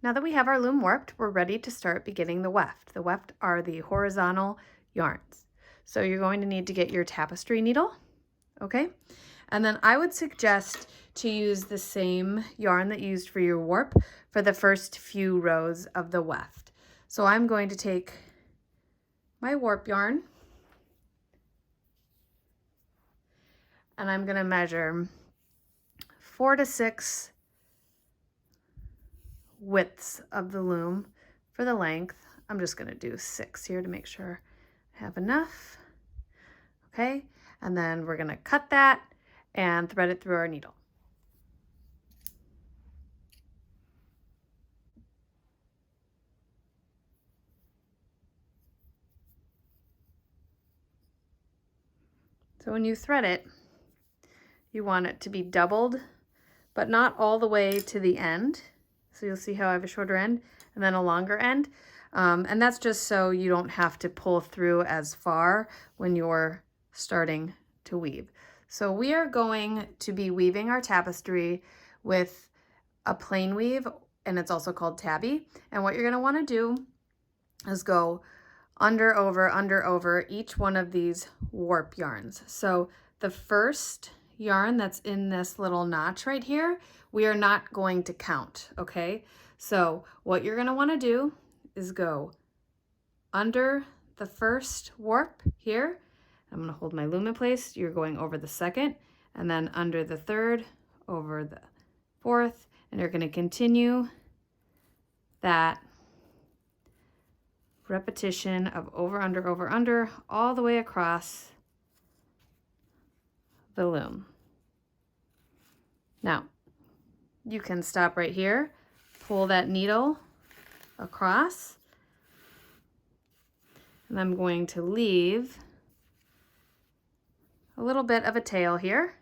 Now that we have our loom warped, we're ready to start beginning the weft. The weft are the horizontal yarns. So you're going to need to get your tapestry needle, okay? And then I would suggest to use the same yarn that you used for your warp for the first few rows of the weft. So I'm going to take my warp yarn and I'm going to measure 4 to 6 widths of the loom for the length. I'm just going to do 6 here to make sure I have enough. Okay, and then we're going to cut that and thread it through our needle. So when you thread it, you want it to be doubled, but not all the way to the end. So you'll see how I have a shorter end and then a longer end. And that's just so you don't have to pull through as far when you're starting to weave. So we are going to be weaving our tapestry with a plain weave, and it's also called tabby. And what you're going to want to do is go under, over each one of these warp yarns. So the first yarn that's in this little notch right here, we are not going to count, okay? So what you're going to want to do is go under the first warp here. I'm going to hold my loom in place. You're going over the second, and then under the third, over the fourth, and you're going to continue that repetition of over, under, all the way across the loom. Now, you can stop right here, pull that needle across, and I'm going to leave a little bit of a tail here.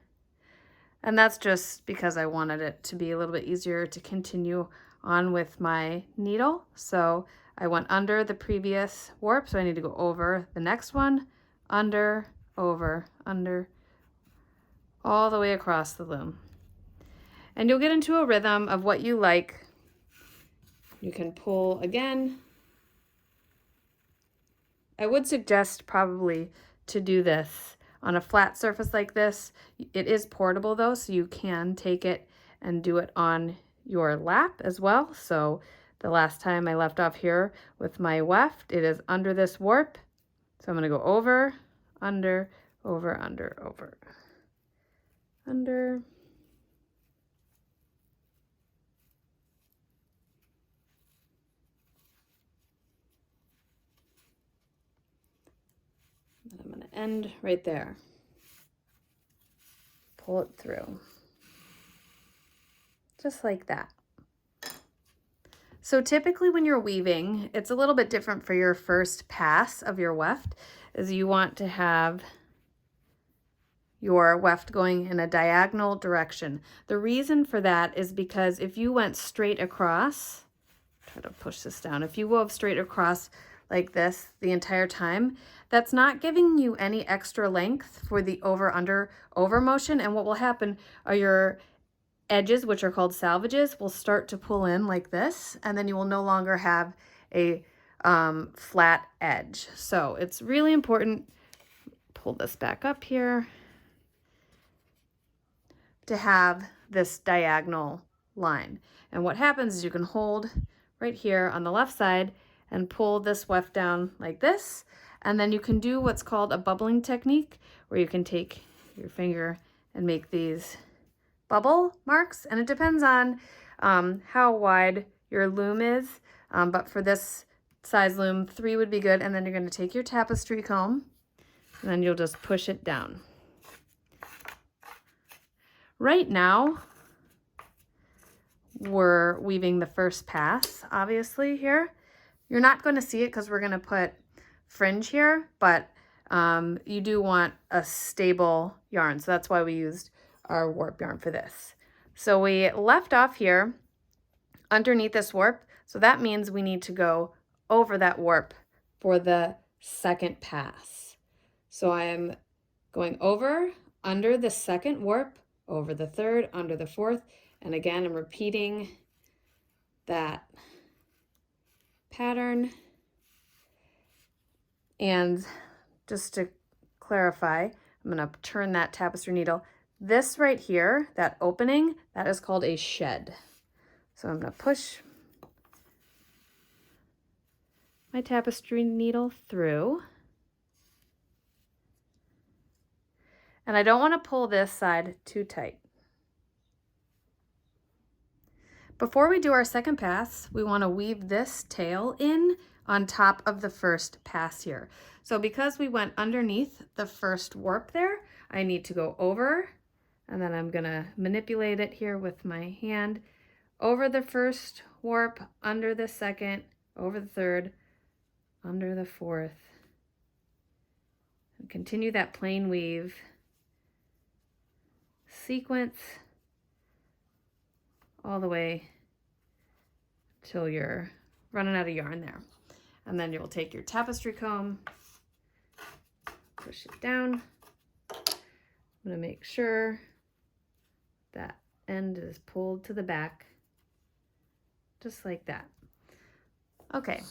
And that's just because I wanted it to be a little bit easier to continue on with my needle. So I went under the previous warp, so I need to go over the next one, under, over, under, all the way across the loom. And you'll get into a rhythm of what you like. You can pull again. I would suggest probably to do this on a flat surface like this. It is portable though, so you can take it and do it on your lap as well. So the last time I left off here with my weft, it is under this warp. So I'm going to go over, under, over, under. And I'm going to end right there. Pull it through. Just like that. So typically when you're weaving, it's a little bit different for your first pass of your weft, is you want to have your weft going in a diagonal direction. The reason for that is because if you went straight across, try to push this down, if you wove straight across like this the entire time, that's not giving you any extra length for the over, under, over motion. And what will happen are your edges, which are called salvages, will start to pull in like this, and then you will no longer have a flat edge. So it's really important, pull this back up here, to have this diagonal line. And what happens is you can hold right here on the left side and pull this weft down like this, and then you can do what's called a bubbling technique, where you can take your finger and make these bubble marks, and it depends on how wide your loom is, but for this size loom, 3 would be good. And then you're going to take your tapestry comb and then you'll just push it down. Right now we're weaving the first pass, obviously. Here you're not going to see it because we're going to put fringe here, but you do want a stable yarn, so that's why we used our warp yarn for this. So we left off here underneath this warp, so that means we need to go over that warp for the second pass. So I am going over, under the second warp, over the third, under the fourth, and again I'm repeating that pattern. And just to clarify, I'm going to turn that tapestry needle. This right here, that opening, that is called a shed. So I'm going to push my tapestry needle through. And I don't want to pull this side too tight. Before we do our second pass, we want to weave this tail in on top of the first pass here. So because we went underneath the first warp there, I need to go over, and then I'm going to manipulate it here with my hand over the first warp, under the second, over the third, under the fourth, and continue that plain weave sequence all the way till you're running out of yarn there. And then you'll take your tapestry comb, push it down. I'm going to make sure that end is pulled to the back, just like that. Okay.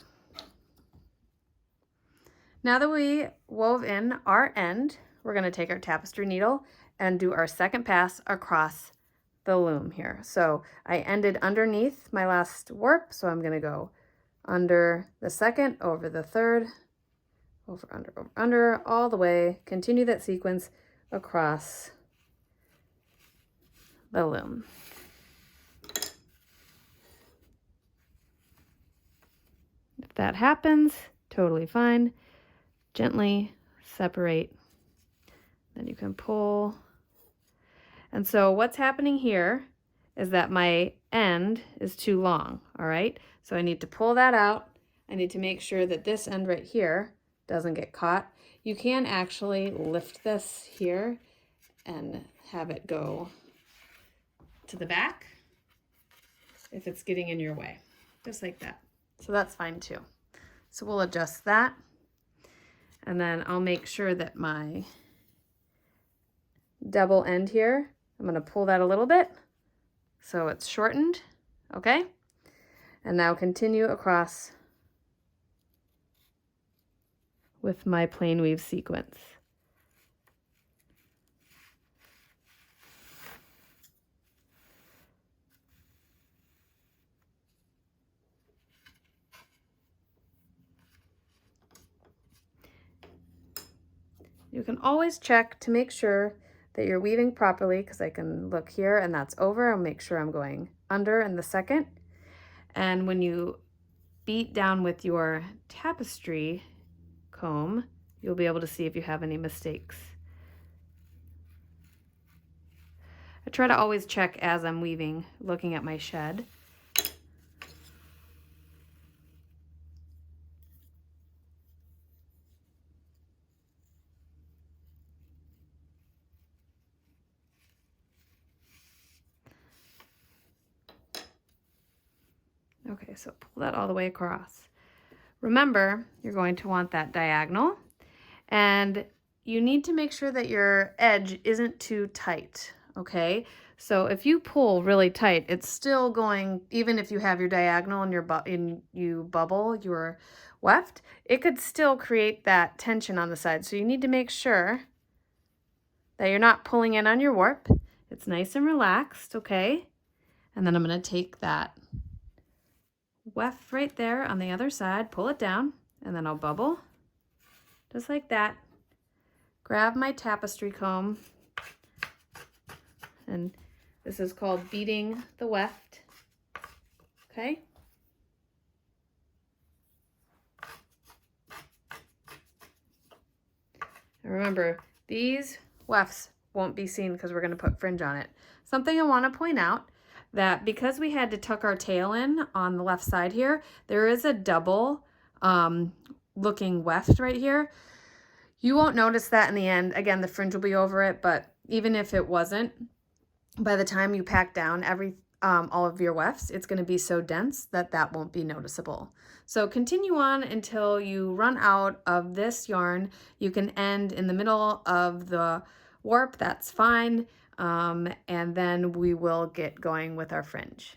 Now that we wove in our end, we're going to take our tapestry needle and do our second pass across the loom here. So I ended underneath my last warp, so I'm going to go under the second, over the third, over, under, all the way. Continue that sequence across the loom. If that happens, totally fine. Gently separate. Then you can pull. And so what's happening here is that my end is too long, all right? So I need to pull that out. I need to make sure that this end right here doesn't get caught. You can actually lift this here and have it go to the back if it's getting in your way, just like that. So that's fine too. So we'll adjust that. And then I'll make sure that my double end here, I'm going to pull that a little bit so it's shortened, okay? And now continue across with my plain weave sequence. You can always check to make sure that you're weaving properly, because I can look here and that's over. I'll make sure I'm going under in the second. And when you beat down with your tapestry comb, you'll be able to see if you have any mistakes. I try to always check as I'm weaving, looking at my shed. Okay, so pull that all the way across. Remember, you're going to want that diagonal, and you need to make sure that your edge isn't too tight, okay? So if you pull really tight, it's still going, even if you have your diagonal and you bubble your weft, it could still create that tension on the side. So you need to make sure that you're not pulling in on your warp. It's nice and relaxed, okay? And then I'm going to take that weft right there on the other side, pull it down, and then I'll bubble just like that. Grab my tapestry comb, and this is called beating the weft, okay? And remember, these wefts won't be seen because we're going to put fringe on it. Something I want to point out, that because we had to tuck our tail in on the left side here, there is a double looking weft right here. You won't notice that in the end. Again, the fringe will be over it, but even if it wasn't, by the time you pack down all of your wefts, it's going to be so dense that that won't be noticeable. So continue on until you run out of this yarn. You can end in the middle of the warp, that's fine. And then we will get going with our fringe.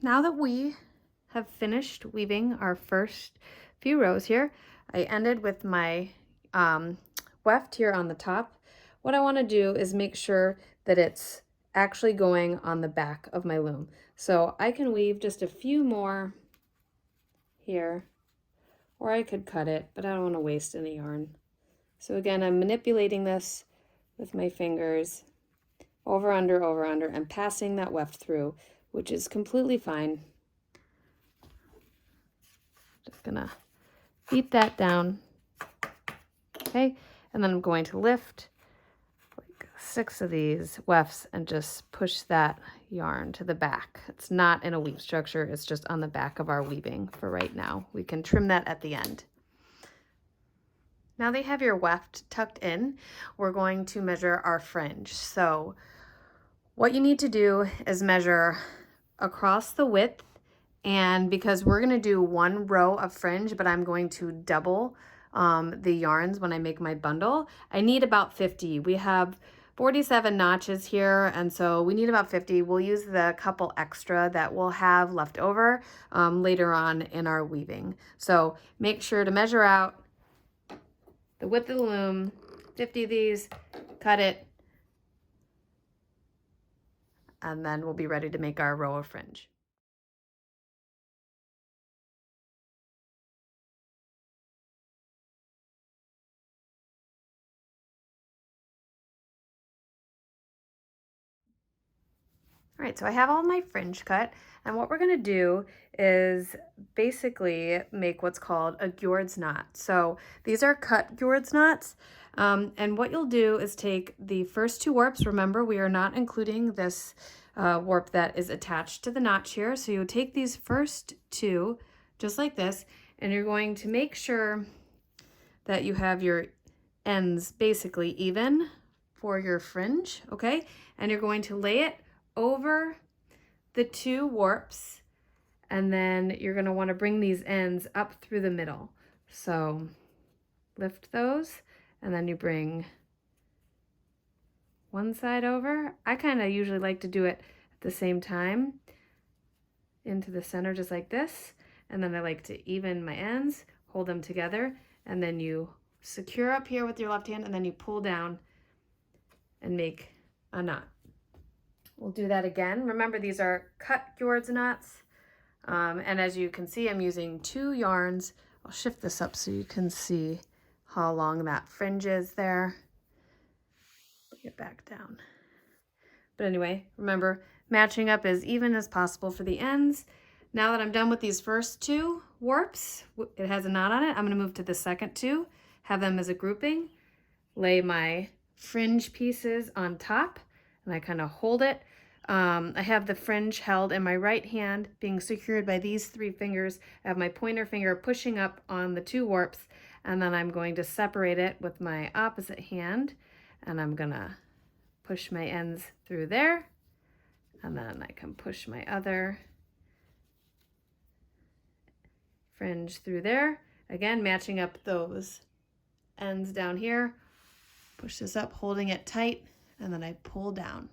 now that we have finished weaving our first few rows here, I ended with my weft here on the top. What I want to do is make sure that it's actually going on the back of my loom. So I can weave just a few more here, or I could cut it, but I don't want to waste any yarn. So again, I'm manipulating this with my fingers over, under, and passing that weft through, which is completely fine. Just gonna beat that down, okay? And then I'm going to lift like 6 of these wefts and just push that yarn to the back. It's not in a weave structure, it's just on the back of our weaving for right now. We can trim that at the end. Now that you have your weft tucked in, we're going to measure our fringe. So what you need to do is measure across the width, and because we're going to do 1 row of fringe, but I'm going to double the yarns when I make my bundle, I need about 50. We have 47 notches here, and so we need about 50. We'll use the couple extra that we'll have left over later on in our weaving. So make sure to measure out the width of the loom, 50 of these, cut it, and then we'll be ready to make our row of fringe. All right, so I have all my fringe cut, and what we're gonna do is basically make what's called a Gjord's knot. So these are cut Gjord's knots, and what you'll do is take the first 2 warps. Remember, we are not including this warp that is attached to the notch here. So you take these first 2, just like this, and you're going to make sure that you have your ends basically even for your fringe, okay? And you're going to lay it over the 2 warps, and then you're going to want to bring these ends up through the middle. So lift those, and then you bring one side over. I kind of usually like to do it at the same time into the center, just like this, and then I like to even my ends, hold them together, and then you secure up here with your left hand, and then you pull down and make a knot. We'll do that again. Remember, these are cut Gjord's knots. And as you can see, I'm using 2 yarns. I'll shift this up so you can see how long that fringe is there. Get back down. But anyway, remember, matching up as even as possible for the ends. Now that I'm done with these first 2 warps, it has a knot on it, I'm going to move to the second 2, have them as a grouping, lay my fringe pieces on top, and I kind of hold it. I have the fringe held in my right hand, being secured by these 3 fingers. I have my pointer finger pushing up on the 2 warps, and then I'm going to separate it with my opposite hand, and I'm gonna push my ends through there, and then I can push my other fringe through there. Again, matching up those ends down here. Push this up, holding it tight, and then I pull down.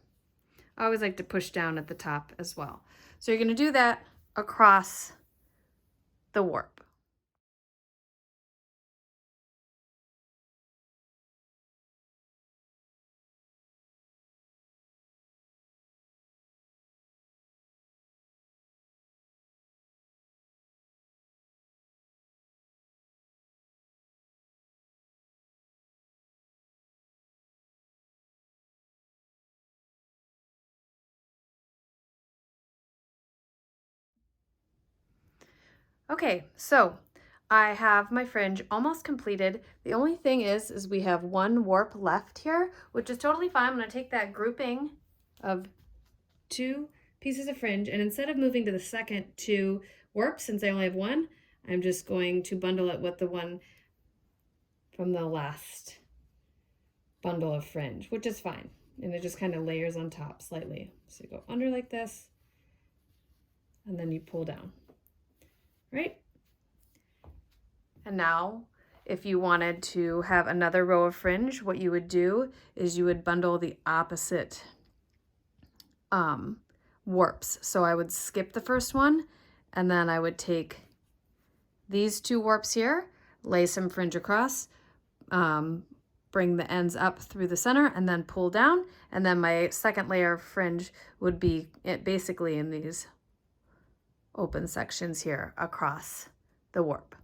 I always like to push down at the top as well. So you're going to do that across the warp. Okay, so I have my fringe almost completed. The only thing is we have 1 warp left here, which is totally fine. I'm going to take that grouping of 2 pieces of fringe, and instead of moving to the second 2 warps, since I only have 1, I'm just going to bundle it with the one from the last bundle of fringe, which is fine. And it just kind of layers on top slightly. So you go under like this, and then you pull down. Right? And now, if you wanted to have another row of fringe, what you would do is you would bundle the opposite warps. So I would skip the first one, and then I would take these 2 warps here, lay some fringe across, bring the ends up through the center, and then pull down. And then my second layer of fringe would be basically in these open sections here across the warp.